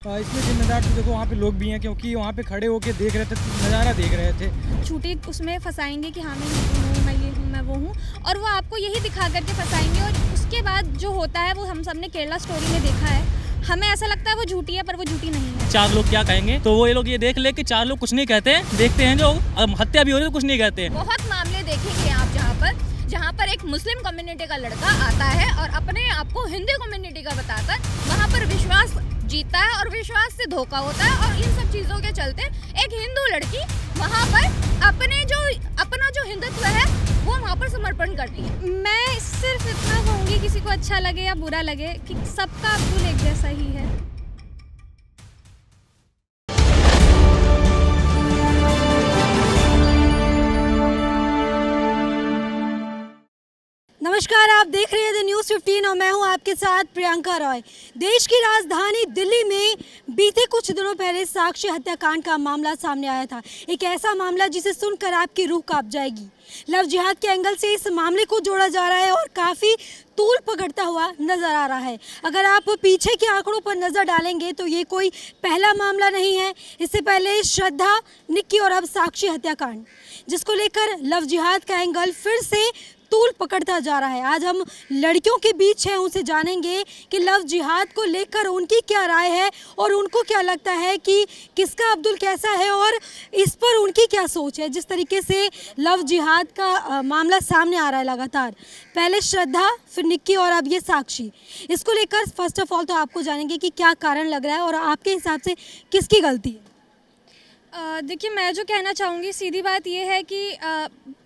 इसमें जिम्मेदार तो देखो वहाँ पे लोग भी हैं, क्योंकि वहाँ पे खड़े होके देख रहे थे, नज़ारा देख रहे थे। झूठी उसमें फंसाएंगे कि हाँ मैं हिंदू हूँ, मैं ये हूँ, मैं वो हूँ, और वो आपको यही दिखा करके फंसाएंगे। और उसके बाद जो होता है वो हम सब ने केरला स्टोरी में देखा है। हमें ऐसा लगता है वो झूठी है, पर वो झूठी नहीं है। चार लोग क्या कहेंगे, तो वो ये लोग ये देख ले कि चार लोग कुछ नहीं कहते हैं, देखते हैं जो हत्या भी हो रही है तो कुछ नहीं कहते हैं। बहुत मामले देखेंगे आप जहाँ पर एक मुस्लिम कम्युनिटी का लड़का आता है और अपने आप को हिंदू कम्युनिटी का बताकर वहाँ पर विश्वास जीतता है और विश्वास से धोखा होता है। और इन सब चीज़ों के चलते एक हिंदू लड़की वहाँ पर अपना जो हिंदुत्व है वो वहाँ पर समर्पण करती है। मैं सिर्फ इतना कहूँगी, किसी को अच्छा लगे या बुरा लगे, कि सबका अब्दुल एक जैसा ही है। नमस्कार, आप देख रहे हैं द न्यूज़ 15 और मैं हूं आपके साथ प्रियंका रॉय। देश की राजधानी दिल्ली में बीते कुछ दिनों पहले साक्षी हत्याकांड का मामला सामने आया था। एक ऐसा मामला जिसे सुनकर आपकी रूह कांप जाएगी। लव जिहाद के एंगल से इस मामले को जोड़ा जा रहा है और काफ़ी तूल पकड़ता हुआ नजर आ रहा है। अगर आप पीछे के आंकड़ों पर नज़र डालेंगे तो ये कोई पहला मामला नहीं है। इससे पहले श्रद्धा, निक्की और अब साक्षी हत्याकांड, जिसको लेकर लव जिहाद का एंगल फिर से तूल पकड़ता जा रहा है। आज हम लड़कियों के बीच हैं, उनसे जानेंगे कि लव जिहाद को लेकर उनकी क्या राय है और उनको क्या लगता है कि किसका अब्दुल कैसा है और इस पर उनकी क्या सोच है। जिस तरीके से लव जिहाद का मामला सामने आ रहा है लगातार, पहले श्रद्धा, फिर निक्की और अब ये साक्षी, इसको लेकर फर्स्ट ऑफ ऑल तो आपको जानेंगे कि क्या कारण लग रहा है और आपके हिसाब से किसकी गलती है। देखिए, मैं जो कहना चाहूँगी, सीधी बात ये है कि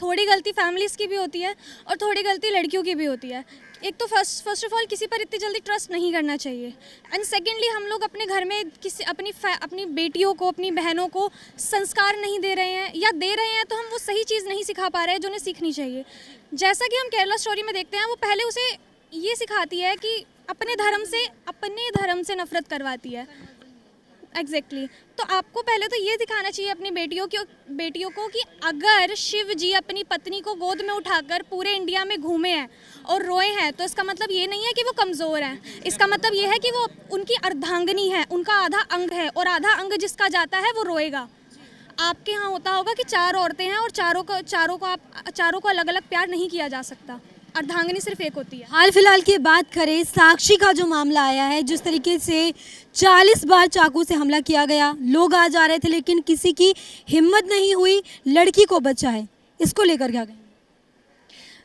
थोड़ी गलती फैमिलीज़ की भी होती है और थोड़ी गलती लड़कियों की भी होती है। एक तो फर्स्ट ऑफ ऑल किसी पर इतनी जल्दी ट्रस्ट नहीं करना चाहिए, एंड सेकेंडली हम लोग अपने घर में अपनी बेटियों को, अपनी बहनों को संस्कार नहीं दे रहे हैं, या दे रहे हैं तो हम वो सही चीज़ नहीं सिखा पा रहे हैं जो उन्हें सीखनी चाहिए। जैसा कि हम केरला स्टोरी में देखते हैं, वो पहले उसे ये सिखाती है कि अपने धर्म से नफरत करवाती है। एग्जैक्टली तो आपको पहले तो ये दिखाना चाहिए अपनी बेटियों को कि अगर शिव जी अपनी पत्नी को गोद में उठाकर पूरे इंडिया में घूमे हैं और रोए हैं, तो इसका मतलब ये नहीं है कि वो कमज़ोर हैं। इसका मतलब ये है कि वो उनकी अर्धांगिनी है, उनका आधा अंग है, और आधा अंग जिसका जाता है वो रोएगा। आपके यहाँ होता होगा कि 4 औरतें हैं और चारों को अलग अलग प्यार नहीं किया जा सकता, अर्धांगिनी सिर्फ एक होती है। हाल फिलहाल की बात करें, साक्षी का जो मामला आया है, जिस तरीके से 40 बार चाकू से हमला किया गया, लोग आ जा रहे थे लेकिन किसी की हिम्मत नहीं हुई लड़की को बचाए, इसको लेकर क्या कहेंगे?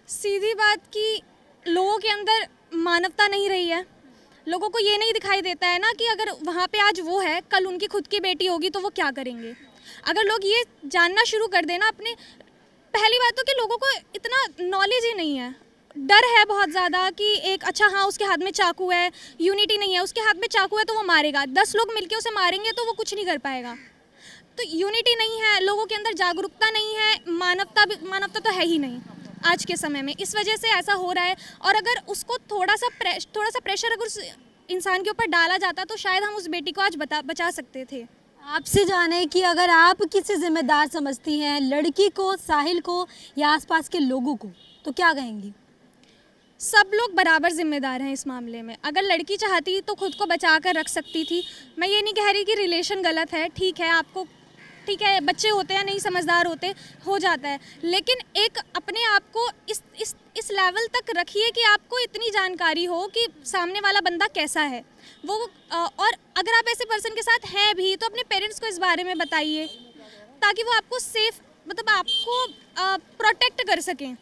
सीधी बात कि लोगों के अंदर मानवता नहीं रही है। लोगों को ये नहीं दिखाई देता है ना कि अगर वहाँ पे आज वो है, कल उनकी खुद की बेटी होगी तो वो क्या करेंगे। अगर लोग ये जानना शुरू कर देना पहली बात तो कि लोगों को इतना नॉलेज ही नहीं है, डर है बहुत ज़्यादा कि एक अच्छा हाँ उसके हाथ में चाकू है, यूनिटी नहीं है, उसके हाथ में चाकू है तो वो मारेगा, 10 लोग मिलके उसे मारेंगे तो वो कुछ नहीं कर पाएगा। तो यूनिटी नहीं है, लोगों के अंदर जागरूकता नहीं है, मानवता तो है ही नहीं आज के समय में। इस वजह से ऐसा हो रहा है। और अगर उसको थोड़ा सा प्रेशर अगर उस इंसान के ऊपर डाला जाता तो शायद हम उस बेटी को आज बचा सकते थे। आपसे जाने कि अगर आप किसी जिम्मेदार समझती हैं लड़की को, साहिल को या आसपास के लोगों को, तो क्या कहेंगी? सब लोग बराबर जिम्मेदार हैं इस मामले में। अगर लड़की चाहती तो खुद को बचा कर रख सकती थी। मैं ये नहीं कह रही कि रिलेशन गलत है, ठीक है, बच्चे होते हैं, नहीं समझदार होते, हो जाता है, लेकिन एक अपने आप को इस लेवल तक रखिए कि आपको इतनी जानकारी हो कि सामने वाला बंदा कैसा है वो। और अगर आप ऐसे पर्सन के साथ हैं भी तो अपने पेरेंट्स को इस बारे में बताइए, ताकि वो आपको सेफ, मतलब आपको प्रोटेक्ट कर सकें।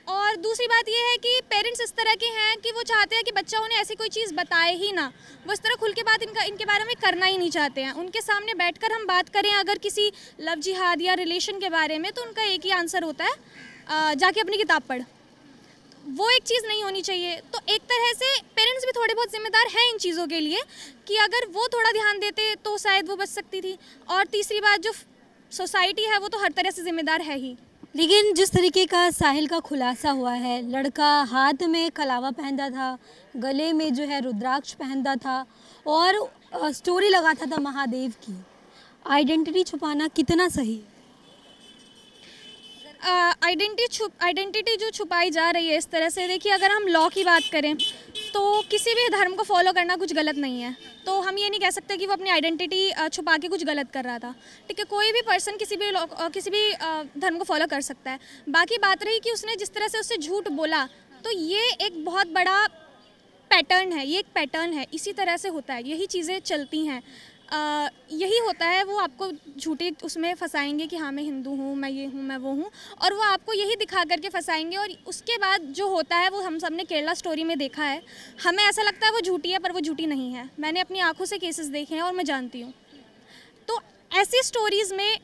और दूसरी बात यह है कि पेरेंट्स इस तरह के हैं कि वो चाहते हैं कि बच्चा उन्हें ऐसी कोई चीज़ बताए ही ना, वो इस तरह खुल के बात इनके बारे में करना ही नहीं चाहते हैं। उनके सामने बैठकर हम बात करें अगर किसी लव जिहाद या रिलेशन के बारे में, तो उनका एक ही आंसर होता है, जाके अपनी किताब पढ़। वो एक चीज़ नहीं होनी चाहिए। तो एक तरह से पेरेंट्स भी थोड़े बहुत जिम्मेदार हैं इन चीज़ों के लिए, कि अगर वो थोड़ा ध्यान देते तो शायद वो बच सकती थी। और तीसरी बात, जो सोसाइटी है वो तो हर तरह से जिम्मेदार है ही। लेकिन जिस तरीके का साहिल का खुलासा हुआ है, लड़का हाथ में कलावा पहनता था, गले में जो है रुद्राक्ष पहनता था और स्टोरी लगाता था महादेव की, आइडेंटिटी छुपाना कितना सही है? आइडेंटिटी जो छुपाई जा रही है इस तरह से, देखिए अगर हम लॉ की बात करें तो किसी भी धर्म को फॉलो करना कुछ गलत नहीं है। तो हम ये नहीं कह सकते कि वो अपनी आइडेंटिटी छुपा के कुछ गलत कर रहा था। ठीक है, कोई भी पर्सन किसी भी धर्म को फॉलो कर सकता है। बाकी बात रही कि उसने जिस तरह से उससे झूठ बोला, तो ये एक बहुत बड़ा पैटर्न है, ये एक पैटर्न है, इसी तरह से होता है, यही चीज़ें चलती हैं, यही होता है। वो आपको झूठे उसमें फंसाएंगे कि हाँ मैं हिंदू हूँ, मैं ये हूँ, मैं वो हूँ, और वो आपको यही दिखा करके फंसाएंगे। और उसके बाद जो होता है वो हम सब ने केरला स्टोरी में देखा है। हमें ऐसा लगता है वो झूठी है, पर वो झूठी नहीं है। मैंने अपनी आंखों से केसेस देखे हैं और मैं जानती हूँ। तो ऐसी स्टोरीज़ में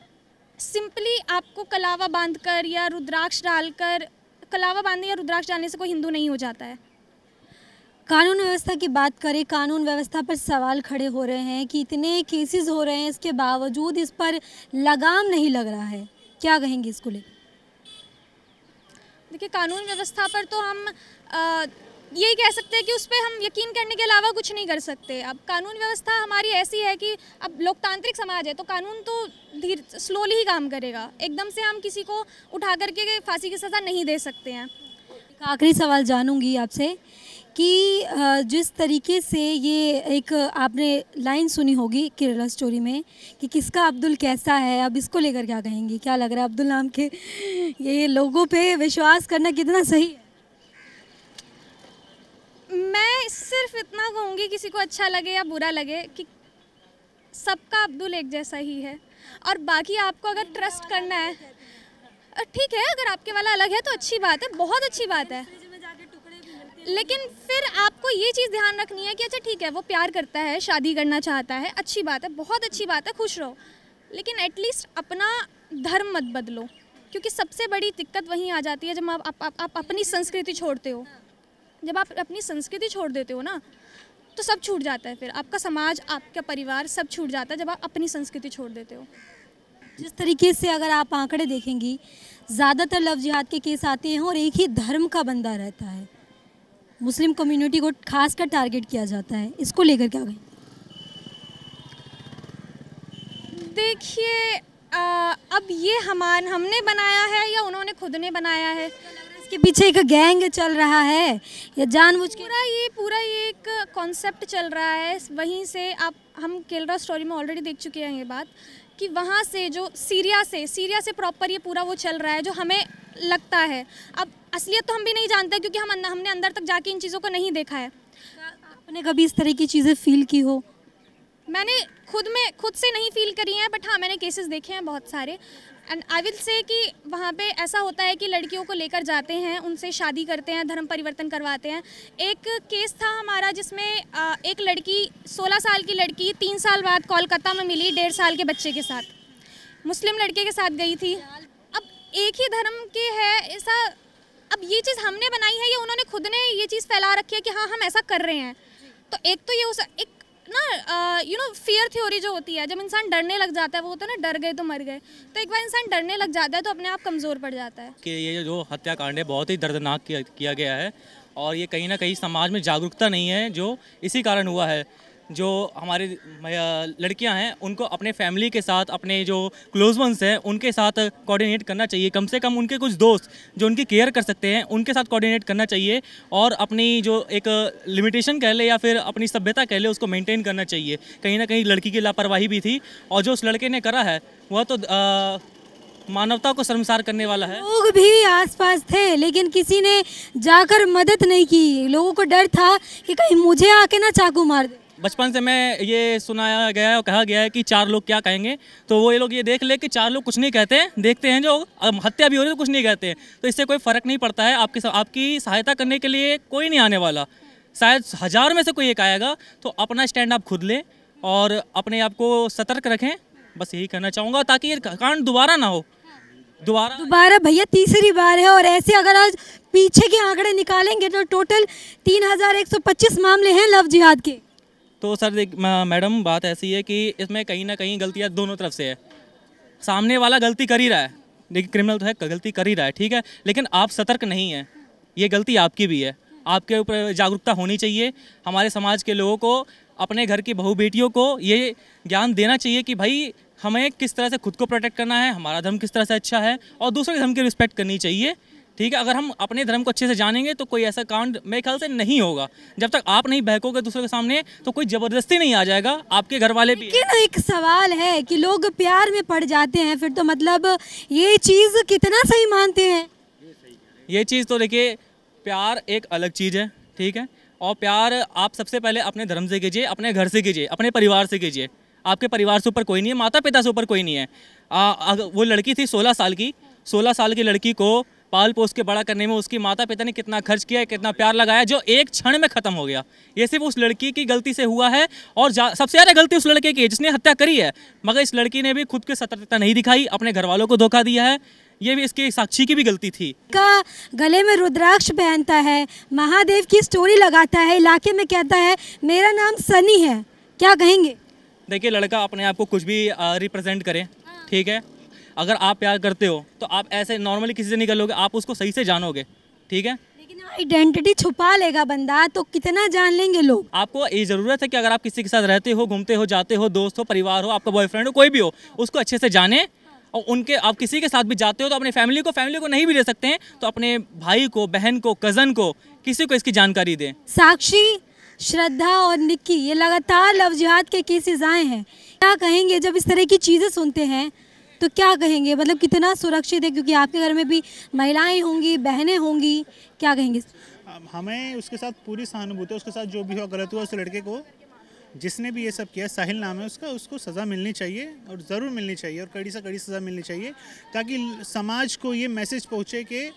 सिंपली आपको कलावा बांधकर या रुद्राक्ष डालकर, कलावा बांधने या रुद्राक्ष डालने से कोई हिंदू नहीं हो जाता है। कानून व्यवस्था की बात करें, कानून व्यवस्था पर सवाल खड़े हो रहे हैं कि इतने केसेस हो रहे हैं, इसके बावजूद इस पर लगाम नहीं लग रहा है। क्या कहेंगे इसको लेकर? देखिए, कानून व्यवस्था पर तो हम यही कह सकते हैं कि उस पर हम यकीन करने के अलावा कुछ नहीं कर सकते। अब कानून व्यवस्था हमारी ऐसी है कि अब लोकतांत्रिक समाज है, तो कानून तो स्लोली ही काम करेगा। एकदम से हम किसी को उठा करके फांसी की सज़ा नहीं दे सकते हैं। आखिरी सवाल जानूंगी आपसे कि जिस तरीके से ये एक आपने लाइन सुनी होगी केरला स्टोरी में कि किसका अब्दुल कैसा है, अब इसको लेकर क्या कहेंगे? क्या लग रहा है अब्दुल नाम के ये लोगों पे विश्वास करना कितना सही है? मैं सिर्फ इतना कहूँगी, किसी को अच्छा लगे या बुरा लगे, कि सबका अब्दुल एक जैसा ही है। और बाकी आपको अगर ट्रस्ट करना है, ठीक है, अगर आपके वाला अलग है तो अच्छी बात है, बहुत अच्छी बात है। लेकिन फिर आपको ये चीज़ ध्यान रखनी है कि अच्छा ठीक है, वो प्यार करता है, शादी करना चाहता है, अच्छी बात है, बहुत अच्छी बात है, खुश रहो। लेकिन एटलीस्ट अपना धर्म मत बदलो, क्योंकि सबसे बड़ी दिक्कत वहीं आ जाती है जब आप अपनी संस्कृति छोड़ते हो। जब आप अपनी संस्कृति छोड़ देते हो ना, तो सब छूट जाता है। फिर आपका समाज, आपका परिवार सब छूट जाता है जब आप अपनी संस्कृति छोड़ देते हो। जिस तरीके से अगर आप आंकड़े देखेंगी, ज़्यादातर लव जिहाद के केस आते हैं और एक ही धर्म का बंदा रहता है। मुस्लिम कम्युनिटी को खासकर टारगेट किया जाता है, इसको लेकर क्या कहें? देखिए, अब ये हमने बनाया है या उन्होंने खुद ने बनाया है? इसके पीछे एक गैंग चल रहा है या जानबूझ के? पूरा ये एक कॉन्सेप्ट चल रहा है। वहीं से हम केरला स्टोरी में ऑलरेडी देख चुके हैं ये बात, कि वहाँ से जो सीरिया से प्रॉपर ये पूरा वो चल रहा है जो हमें लगता है। अब असलियत तो हम भी नहीं जानते, क्योंकि हमने अंदर तक जाके इन चीज़ों को नहीं देखा है। आपने कभी इस तरह की चीज़ें फील की हो? मैंने खुद से नहीं फील करी हैं, बट हाँ, मैंने केसेस देखे हैं बहुत सारे। एंड आई विल से कि वहाँ पे ऐसा होता है कि लड़कियों को लेकर जाते हैं, उनसे शादी करते हैं, धर्म परिवर्तन करवाते हैं। एक केस था हमारा जिसमें एक लड़की, 16 साल की लड़की 3 साल बाद कोलकाता में मिली 1.5 साल के बच्चे के साथ, मुस्लिम लड़के के साथ गई थी। अब एक ही धर्म के है ऐसा, अब ये चीज़ हमने बनाई है या उन्होंने खुद ने ये चीज़ फैला रखी है कि हाँ हम ऐसा कर रहे हैं? तो एक तो ये एक ना फियर थ्योरी जो होती है, जब इंसान डरने लग जाता है, वो होता है ना, डर गए तो मर गए। तो एक बार इंसान डरने लग जाता है तो अपने आप कमज़ोर पड़ जाता है। कि ये जो हत्याकांड है बहुत ही दर्दनाक किया गया है, और ये कहीं ना कहीं समाज में जागरूकता नहीं है, जो इसी कारण हुआ है। जो हमारे लड़कियां हैं उनको अपने फैमिली के साथ, अपने जो क्लोज वंस हैं उनके साथ कोऑर्डिनेट करना चाहिए। कम से कम उनके कुछ दोस्त जो उनकी केयर कर सकते हैं उनके साथ कोऑर्डिनेट करना चाहिए, और अपनी जो एक लिमिटेशन कह ले या फिर अपनी सभ्यता कह ले उसको मेंटेन करना चाहिए। कहीं ना कहीं लड़की की लापरवाही भी थी, और जो उस लड़के ने करा है वह तो मानवता को शर्मसार करने वाला है। लोग भी आसपास थे लेकिन किसी ने जाकर मदद नहीं की। लोगों को डर था कि कहीं मुझे आके ना चाकू मार दे। बचपन से मैं ये सुनाया गया है और कहा गया है कि 4 लोग क्या कहेंगे, तो वो ये लोग ये देख ले कि 4 लोग कुछ नहीं कहते हैं, देखते हैं जो हत्या भी हो रही है तो कुछ नहीं कहते हैं, तो इससे कोई फ़र्क नहीं पड़ता है। आपकी सहायता करने के लिए कोई नहीं आने वाला, शायद 1000 में से कोई एक आएगा। तो अपना स्टैंड आप खुद लें और अपने आप को सतर्क रखें, बस यही कहना चाहूँगा, ताकि ये कांड दोबारा ना हो। दोबारा भैया तीसरी बार है, और ऐसे अगर आज पीछे के आंकड़े निकालेंगे तो टोटल 3125 मामले हैं लव जिहाद के। तो सर मैडम, बात ऐसी है कि इसमें कहीं ना कहीं गलतियाँ दोनों तरफ से है। सामने वाला गलती कर ही रहा है, देखिए क्रिमिनल तो है, गलती कर ही रहा है, ठीक है, लेकिन आप सतर्क नहीं हैं, ये गलती आपकी भी है। आपके ऊपर जागरूकता होनी चाहिए। हमारे समाज के लोगों को, अपने घर की बहू बेटियों को ये ज्ञान देना चाहिए कि भाई हमें किस तरह से खुद को प्रोटेक्ट करना है, हमारा धर्म किस तरह से अच्छा है, और दूसरों के धर्म की रिस्पेक्ट करनी चाहिए। ठीक है, अगर हम अपने धर्म को अच्छे से जानेंगे तो कोई ऐसा कांड मेरे ख्याल से नहीं होगा। जब तक आप नहीं बहकोगे दूसरे के सामने तो कोई ज़बरदस्ती नहीं आ जाएगा, आपके घर वाले भी। लेकिन एक सवाल है कि लोग प्यार में पड़ जाते हैं, फिर तो मतलब ये चीज़ कितना सही मानते हैं? ये चीज़ तो देखिए, प्यार एक अलग चीज़ है, ठीक है, और प्यार आप सबसे पहले अपने धर्म से कीजिए, अपने घर से कीजिए, अपने परिवार से कीजिए। आपके परिवार से ऊपर कोई नहीं है, माता पिता से ऊपर कोई नहीं है। वो लड़की थी 16 साल की, 16 साल की लड़की को पाल पोस के बड़ा करने में उसकी माता पिता ने कितना खर्च किया है, कितना प्यार लगाया, जो एक क्षण में ख़त्म हो गया। ये सिर्फ उस लड़की की गलती से हुआ है, और सबसे ज़्यादा गलती उस लड़के की है जिसने हत्या करी है। मगर इस लड़की ने भी खुद की सतर्कता नहीं दिखाई, अपने घर वालों को धोखा दिया है। ये भी इसके साक्षी की भी गलती थी। का गले में रुद्राक्ष पहनता है, महादेव की स्टोरी लगाता है, इलाके में कहता है मेरा नाम सनी है, क्या कहेंगे? देखिए, लड़का अपने आप को कुछ भी रिप्रेजेंट करे, ठीक है। अगर आप प्यार करते हो तो आप ऐसे नॉर्मली किसी से नहीं कर लोगे, आप उसको सही से जानोगे, ठीक है। लेकिन आइडेंटिटी छुपा लेगा बंदा तो कितना जान लेंगे लोग? आपको ये ज़रूरत है कि अगर आप किसी के साथ रहते हो, घूमते हो, जाते हो, दोस्त हो, परिवार हो, आपका बॉयफ्रेंड हो, कोई भी हो, उसको अच्छे से जाने। और उनके आप किसी के साथ भी जाते हो तो अपने फैमिली को नहीं भी दे सकते हैं तो अपने भाई को, बहन को, कज़न को, किसी को इसकी जानकारी दें। साक्षी, श्रद्धा और निक्की ये लगातार लव जिहाद के केसेस आए हैं, क्या कहेंगे जब इस तरह की चीज़ें सुनते हैं? तो क्या कहेंगे, मतलब कितना सुरक्षित है? क्योंकि आपके घर में भी महिलाएं होंगी, बहनें होंगी, क्या कहेंगे? हमें उसके साथ पूरी सहानुभूति है, उसके साथ जो भी हुआ गलत हुआ, उस लड़के को जिसने भी ये सब किया, साहिल नाम है उसका, उसको सज़ा मिलनी चाहिए और ज़रूर मिलनी चाहिए, और कड़ी से कड़ी सज़ा मिलनी चाहिए, ताकि समाज को ये मैसेज पहुँचे कि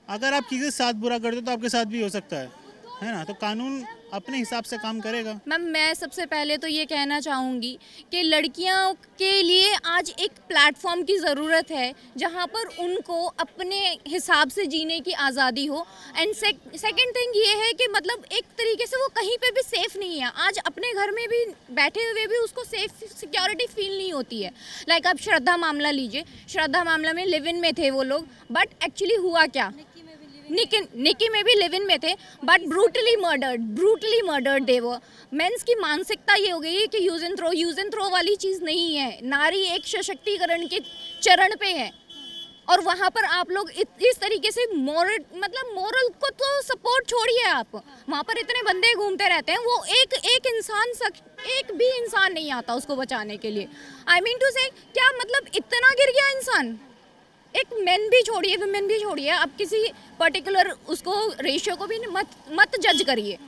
अगर आप किसी के साथ बुरा करते हो तो आपके साथ भी हो सकता है ना। तो कानून अपने हिसाब से काम करेगा। मैम, मैं सबसे पहले तो ये कहना चाहूँगी कि लड़कियों के लिए आज एक प्लेटफॉर्म की ज़रूरत है जहाँ पर उनको अपने हिसाब से जीने की आज़ादी हो। एंड सेकंड थिंग ये है कि मतलब एक तरीके से वो कहीं पे भी सेफ़ नहीं है। आज अपने घर में भी बैठे हुए भी उसको सेफ सिक्योरिटी फील नहीं होती है। लाइक आप श्रद्धा मामला लीजिए, श्रद्धा मामला में लिव इन में थे वो लोग, बट एक्चुअली हुआ क्या, निकी में भी लिव इन में थे, बट ब्रूटली मर्डर्ड थे वो। मेंस की मानसिकता ये हो गई है कि यूज एंड थ्रो वाली चीज़ नहीं है। नारी एक सशक्तिकरण के चरण पे है, और वहाँ पर आप लोग इस तरीके से मोरल को तो सपोर्ट छोड़िए, आप वहाँ पर इतने बंदे घूमते रहते हैं, वो एक भी इंसान नहीं आता उसको बचाने के लिए। आई मीन टू से क्या मतलब इतना गिर गया इंसान। एक मेन भी छोड़िए, वुमेन भी छोड़िए, आप किसी पर्टिकुलर उसको रेशियो को भी मत जज करिए,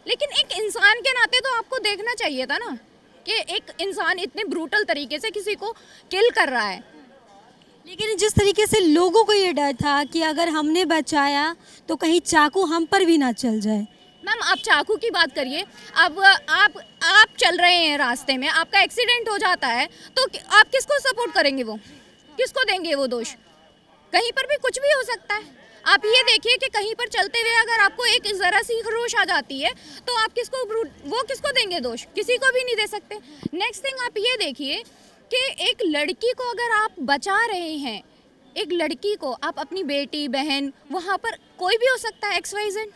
लेकिन एक इंसान के नाते तो आपको देखना चाहिए था ना कि एक इंसान इतने ब्रूटल तरीके से किसी को किल कर रहा है। लेकिन जिस तरीके से लोगों को ये डर था कि अगर हमने बचाया तो कहीं चाकू हम पर भी ना चल जाए। मैम, आप चाकू की बात करिए, अब आप चल रहे हैं रास्ते में, आपका एक्सीडेंट हो जाता है तो आप किसको सपोर्ट करेंगे, वो किसको देंगे वो दोष? कहीं पर भी कुछ भी हो सकता है। आप ये देखिए कि कहीं पर चलते हुए अगर आपको एक ज़रा सी खरोश आ जाती है तो आप किसको देंगे दोष? किसी को भी नहीं दे सकते। नेक्स्ट थिंग आप ये देखिए कि एक लड़की को अगर आप बचा रहे हैं, एक लड़की को आप अपनी बेटी, बहन, वहाँ पर कोई भी हो सकता है, XYZ,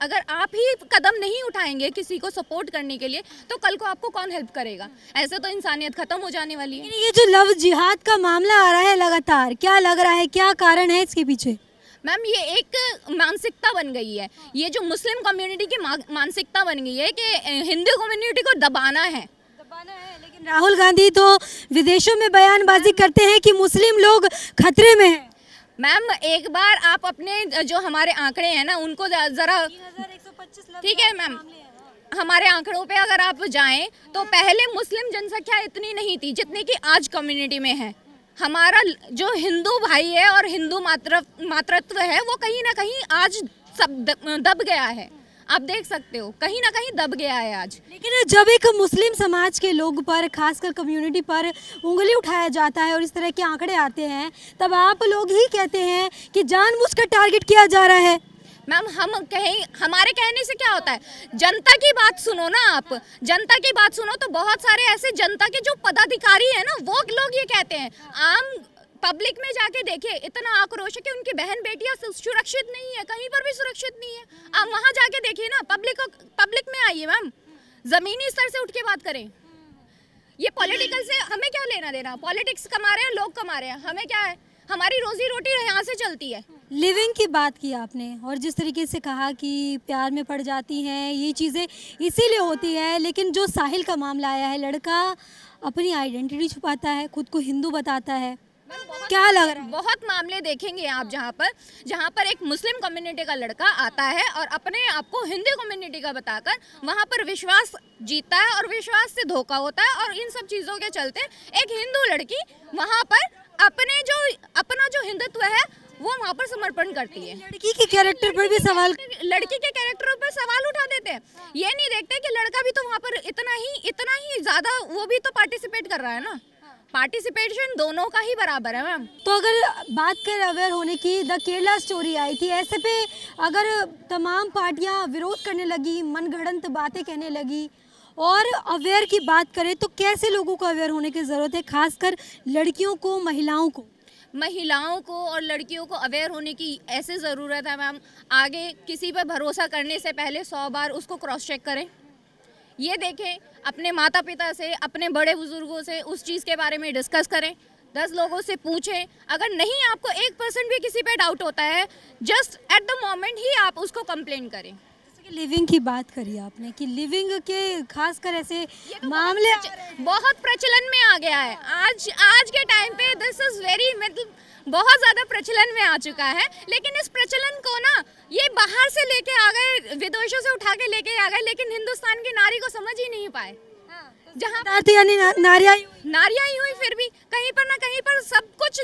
अगर आप ही कदम नहीं उठाएंगे किसी को सपोर्ट करने के लिए तो कल को आपको कौन हेल्प करेगा? ऐसे तो इंसानियत खत्म हो जाने वाली है। ये जो लव जिहाद का मामला आ रहा है लगातार, क्या लग रहा है, क्या कारण है इसके पीछे? मैम, ये एक मानसिकता बन गई है, ये जो मुस्लिम कम्युनिटी की मानसिकता बन गई है कि हिंदू कम्युनिटी को दबाना है। लेकिन राहुल गांधी तो विदेशों में बयानबाजी करते हैं कि मुस्लिम लोग खतरे में हैं। मैम, एक बार आप अपने जो हमारे आंकड़े हैं ना उनको ज़रा, ठीक है मैम, हमारे आंकड़ों पे अगर आप जाएं तो पहले मुस्लिम जनसंख्या इतनी नहीं थी जितनी कि आज कम्युनिटी में है। हमारा जो हिंदू भाई है और हिंदू मातृत्व है वो कहीं ना कहीं आज सब दब गया है। आप देख सकते हो कहीं ना कहीं दब गया है आज। लेकिन जब एक मुस्लिम समाज के लोग पर, खासकर कम्युनिटी पर उंगली उठाया जाता है और इस तरह के आंकड़े आते हैं, तब आप लोग ही कहते हैं कि जानबूझकर टारगेट किया जा रहा है। मैम, हमारे कहने से क्या होता है? जनता की बात सुनो ना, आप जनता की बात सुनो तो बहुत सारे ऐसे जनता के जो पदाधिकारी हैं ना वो लोग ये कहते हैं। आम पब्लिक में जाके देखिए, इतना आक्रोश है कि उनकी बहन बेटियां सुरक्षित नहीं है, कहीं पर भी सुरक्षित नहीं है। आप वहाँ जाके देखिए ना, पब्लिक में आइए मैम, ज़मीनी स्तर से उठ के बात करें। ये पॉलिटिकल से हमें क्या लेना देना? पॉलिटिक्स कमा रहे हैं लोग, कमा रहे हैं, हमें क्या है? हमारी रोजी रोटी यहाँ से चलती है। लिविंग की बात की आपने और जिस तरीके से कहा कि प्यार में पड़ जाती हैं ये चीज़ें इसीलिए होती है, लेकिन जो साहिल का मामला आया है, लड़का अपनी आइडेंटिटी छुपाता है, खुद को हिंदू बताता है, क्या लग रहा है? बहुत मामले देखेंगे आप जहाँ पर एक मुस्लिम कम्युनिटी का लड़का आता है और अपने आप को हिंदू कम्युनिटी का बताकर वहाँ पर विश्वास जीतता है और विश्वास से धोखा होता है, और इन सब चीज़ों के चलते एक हिंदू लड़की वहाँ पर अपना जो हिंदुत्व है वो वहाँ पर समर्पण करती है। लड़की के कैरेक्टर पर भी सवाल, लड़की के कैरेक्टरों पर सवाल उठा देते हैं। ये नहीं देखते कि लड़का भी तो वहाँ पर इतना ही ज़्यादा वो भी तो पार्टिसिपेट कर रहा है ना। पार्टिसिपेशन दोनों का ही बराबर है मैम। तो अगर बात करें अवेयर होने की, द केरला स्टोरी आई थी, ऐसे पे अगर तमाम पार्टियां विरोध करने लगी, मनगढ़ंत बातें कहने लगी और अवेयर की बात करें तो कैसे लोगों को अवेयर होने की ज़रूरत है, खासकर लड़कियों को, महिलाओं को और लड़कियों को अवेयर होने की ऐसे ज़रूरत है मैम। आगे किसी पर भरोसा करने से पहले 100 बार उसको क्रॉस चेक करें। ये देखें, अपने माता पिता से, अपने बड़े बुजुर्गों से उस चीज़ के बारे में डिस्कस करें, 10 लोगों से पूछें। अगर नहीं आपको 1% भी किसी पे डाउट होता है, जस्ट एट द मोमेंट ही आप उसको कंप्लेन करें। जैसे कि लिविंग की बात करी आपने कि लिविंग के खासकर ऐसे मामले बहुत प्रचलन में आ गया है। आज के टाइम पे दिस इज वेरी बहुत ज़्यादा प्रचलन में आ चुका है, लेकिन इस प्रचलन को ना ये बाहर से लेके आ गए, विदेशों से उठा के लेके आ गए, लेकिन हिंदुस्तान की नारी को समझ ही नहीं पाए। जहाँ यानी नारियाँ ही हुई, फिर भी कहीं पर ना कहीं पर सब कुछ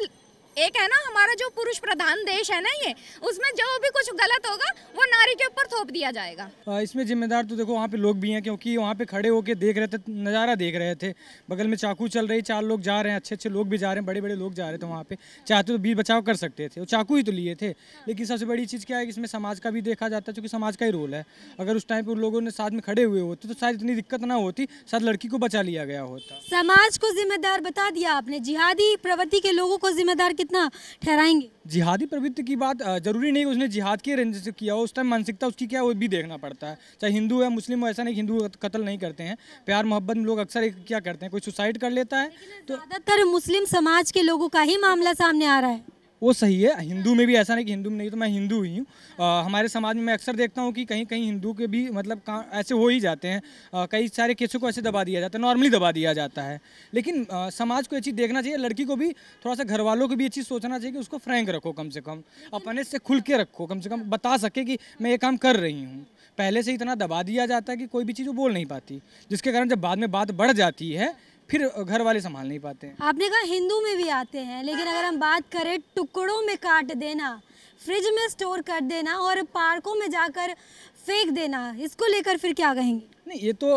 एक है ना, हमारा जो पुरुष प्रधान देश है ना, ये उसमें जो भी कुछ गलत होगा वो नारी के ऊपर थोप दिया जाएगा। इसमें जिम्मेदार तो देखो वहाँ पे लोग भी हैं, क्योंकि वहाँ पे खड़े होके देख रहे थे, नज़ारा देख रहे थे, बगल में चाकू चल रही, 4 लोग जा रहे हैं, अच्छे लोग भी जा रहे हैं, बड़े लोग जा रहे थे वहाँ पे। चाहते तो बीच बचाव कर सकते थे, वो चाकू ही तो लिए थे। लेकिन सबसे बड़ी चीज़ क्या है कि इसमें समाज का भी देखा जाता है, क्योंकि समाज का ही रोल है। अगर उस टाइम पर उन लोगों ने साथ में खड़े हुए होते तो शायद इतनी दिक्कत ना होती, शायद लड़की को बचा लिया गया होता। समाज को जिम्मेदार बता दिया आपने, जिहादी प्रवृत्ति के लोगों को जिम्मेदार कितना ठहराएंगे? जिहादी प्रवृत्ति की बात जरूरी नहीं कि उसने जिहाद के रेंज से किया हो, उस टाइम मानसिकता उसकी क्या है वो भी देखना पड़ता है। चाहे हिंदू है, मुस्लिम हो, ऐसा नहीं हिंदू कत्ल नहीं करते हैं। प्यार मोहब्बत में लोग अक्सर क्या करते हैं, कोई सुसाइड कर लेता है। तो ज़्यादातर मुस्लिम समाज के लोगों का ही मामला सामने आ रहा है। वो सही है, हिंदू में भी ऐसा नहीं कि हिंदू में नहीं, तो मैं हिंदू ही हूँ। हमारे समाज में मैं अक्सर देखता हूँ कि कहीं कहीं हिंदू के भी मतलब ऐसे हो ही जाते हैं। कई सारे केसों को ऐसे दबा दिया जाता है, नॉर्मली दबा दिया जाता है। लेकिन समाज को ये चीज़ देखना चाहिए, लड़की को भी थोड़ा सा घर वालों को भी ये चीज़ सोचना चाहिए कि उसको फ्रैंक रखो, कम से कम अपने से खुल के रखो, कम से कम बता सके कि मैं ये काम कर रही हूँ। पहले से इतना दबा दिया जाता है कि कोई भी चीज़ वो बोल नहीं पाती, जिसके कारण जब बाद में बात बढ़ जाती है फिर घर वाले संभाल नहीं पाते हैं। आपने कहा हिंदू में भी आते हैं, लेकिन अगर हम बात करें टुकड़ों में काट देना, फ्रिज में स्टोर कर देना और पार्कों में जाकर फेंक देना, इसको लेकर फिर क्या कहेंगे? नहीं, ये तो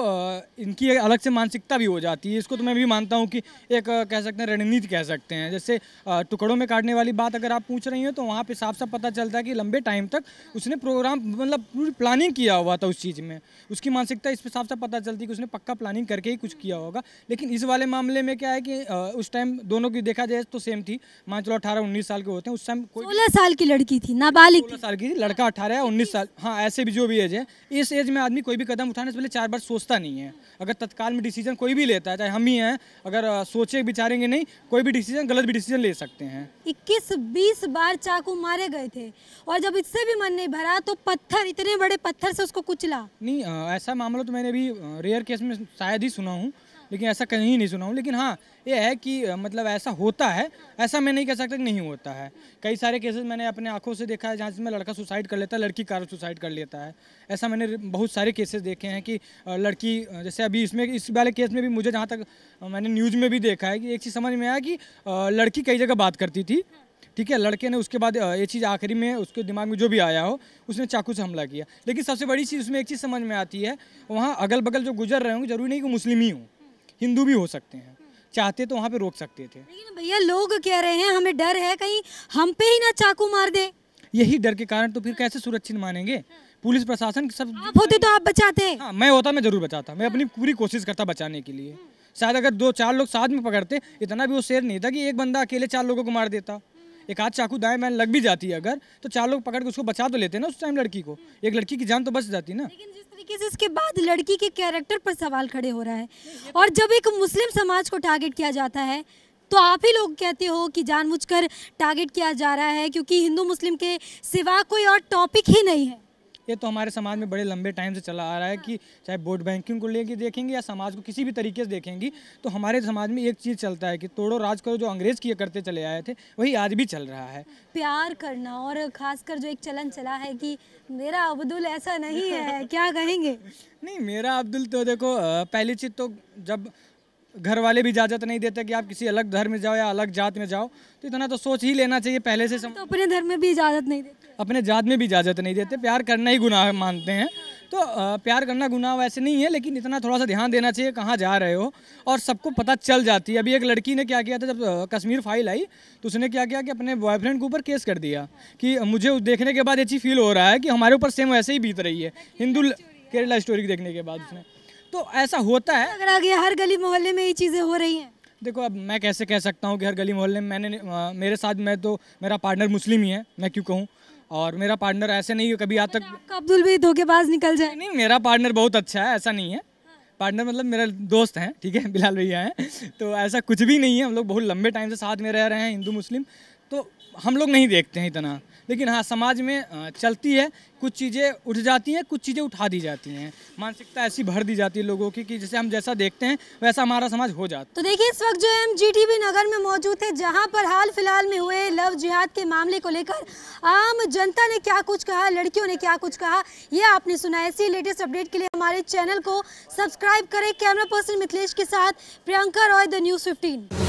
इनकी एक अलग से मानसिकता भी हो जाती है। इसको तो मैं भी मानता हूँ कि एक कह सकते हैं रणनीति कह सकते हैं। जैसे टुकड़ों में काटने वाली बात अगर आप पूछ रही हैं तो वहाँ पे साफ साफ पता चलता है कि लंबे टाइम तक उसने प्रोग्राम मतलब पूरी प्लानिंग किया हुआ था उस चीज़ में। उसकी मानसिकता इस पर साफ साफ पता चलती है कि उसने पक्का प्लानिंग करके ही कुछ किया होगा। लेकिन इस वाले मामले में क्या है कि उस टाइम दोनों की देखा जाए तो सेम थी। मान चलो 18-19 साल के होते हैं, उस टाइम 16 साल की लड़की थी, नाबालिग 16 साल की थी, लड़का 18 या 19 साल, हाँ ऐसे भी जो भी एज है। इस एज में आदमी कोई भी कदम उठाने से पहले 4 बार सोचता नहीं है। अगर तत्काल में डिसीजन कोई भी लेता है, चाहे हम ही हैं, अगर सोचे विचारेंगे नहीं, कोई भी डिसीजन गलत भी डिसीजन ले सकते हैं। 21-20 बार चाकू मारे गए थे और जब इससे भी मन नहीं भरा तो पत्थर, इतने बड़े पत्थर से उसको कुचला। नहीं, ऐसा मामला तो मैंने भी रेयर केस में शायद ही सुना हूँ, लेकिन ऐसा कहीं नहीं सुना हूँ। लेकिन हाँ ये है कि मतलब ऐसा होता है, ऐसा मैं नहीं कह सकता कि नहीं होता है। कई सारे केसेस मैंने अपने आंखों से देखा है जहाँ जिसमें लड़का सुसाइड कर लेता है, लड़की कारण सुसाइड कर लेता है। ऐसा मैंने बहुत सारे केसेस देखे हैं कि लड़की, जैसे अभी इसमें इस वाले केस में भी मुझे जहाँ तक मैंने न्यूज़ में भी देखा है कि एक चीज़ समझ में आया कि लड़की कई जगह बात करती थी, ठीक है, लड़के ने उसके बाद ये चीज़ आखिरी में उसके दिमाग में जो भी आया हो उसने चाकू से हमला किया। लेकिन सबसे बड़ी चीज़ उसमें एक चीज़ समझ में आती है, वहाँ अगल बगल जो गुजर रहे होंगे जरूरी नहीं कि मुस्लिम ही हों, हिंदू भी हो सकते हैं, चाहते तो वहाँ पे रोक सकते थे। लेकिन भैया लोग कह रहे हैं हमें डर है कहीं हम पे ही ना चाकू मार दे। यही डर के कारण तो फिर कैसे सुरक्षित मानेंगे? पुलिस प्रशासन सब आप होते तो आप बचाते। हाँ, मैं होता मैं जरूर बचाता, मैं अपनी पूरी कोशिश करता बचाने के लिए। शायद अगर 2-4 लोग साथ में पकड़ते, इतना भी वो शेर नहीं था कि एक बंदा अकेले 4 लोगों को मार देता। एक आध चाकू दाएं बाएं लग भी जाती है अगर, तो 4 लोग पकड़ के उसको बचा तो लेते ना उस टाइम लड़की को, एक लड़की की जान तो बच जाती ना। लेकिन जिस तरीके से इसके बाद लड़की के कैरेक्टर पर सवाल खड़े हो रहा है और जब एक मुस्लिम समाज को टारगेट किया जाता है तो आप ही लोग कहते हो कि जानबूझकर टारगेट किया जा रहा है क्योंकि हिंदू मुस्लिम के सिवा कोई और टॉपिक ही नहीं है। ये तो हमारे समाज में बड़े लंबे टाइम से चला आ रहा है कि चाहे वोट बैंकिंग को लेके देखेंगे या समाज को किसी भी तरीके से देखेंगी तो हमारे समाज में एक चीज़ चलता है कि तोड़ो राज करो, जो अंग्रेज़ किया करते चले आए थे वही आज भी चल रहा है। प्यार करना और खासकर जो एक चलन चला है कि मेरा अब्दुल ऐसा नहीं है, क्या कहेंगे? नहीं, मेरा अब्दुल तो देखो, पहली चीज़ तो जब घर वाले भी इजाज़त नहीं देते कि आप किसी अलग धर्म में जाओ या अलग जात में जाओ तो इतना तो सोच ही लेना चाहिए पहले से। तो अपने धर्म में भी इजाज़त नहीं देते, अपने जात में भी इजाज़त नहीं देते, प्यार करना ही गुनाह मानते हैं। तो प्यार करना गुनाह वैसे नहीं है, लेकिन इतना थोड़ा सा ध्यान देना चाहिए कहाँ जा रहे हो, और सबको पता चल जाती है। अभी एक लड़की ने क्या किया था, जब कश्मीर फाइल आई तो उसने क्या किया कि अपने बॉयफ्रेंड के ऊपर केस कर दिया कि मुझे उस देखने के बाद ये चीज़ फील हो रहा है कि हमारे ऊपर सेम वैसे ही बीत रही है, हिंदू केरला स्टोरी देखने के बाद उसने। तो ऐसा होता है। अगर आगे हर गली मोहल्ले में ये चीज़ें हो रही हैं। देखो, अब मैं कैसे कह सकता हूँ कि हर गली मोहल्ले में मेरे साथ मेरा पार्टनर मुस्लिम ही है, मैं क्यों कहूँ, और मेरा पार्टनर ऐसे नहीं है कभी आज तक। आपका अब्दुल भी धोखेबाज निकल जाए। नहीं, मेरा पार्टनर बहुत अच्छा है, ऐसा नहीं है। पार्टनर मतलब मेरा दोस्त हैं, ठीक है, बिलाल भैया हैं, तो ऐसा कुछ भी नहीं है। हम लोग बहुत लंबे टाइम से साथ में रह रहे हैं, हिंदू मुस्लिम, तो हम लोग नहीं देखते हैं इतना। लेकिन हाँ, समाज में चलती है, कुछ चीज़ें उठ जाती हैं, कुछ चीज़ें उठा दी जाती हैं, मानसिकता ऐसी भर दी जाती है लोगों की कि जैसे हम जैसा देखते हैं वैसा हमारा समाज हो जाता है। तो देखिए, इस वक्त जो है हम GTB नगर में मौजूद थे, जहां पर हाल फिलहाल में हुए लव जिहाद के मामले को लेकर आम जनता ने क्या कुछ कहा, लड़कियों ने क्या कुछ कहा, ये आपने सुना। ऐसी लेटेस्ट अपडेट के लिए हमारे चैनल को सब्सक्राइब करें। कैमरा पर्सन मिथिलेश के साथ प्रियंका रॉय, द न्यूज़ 15।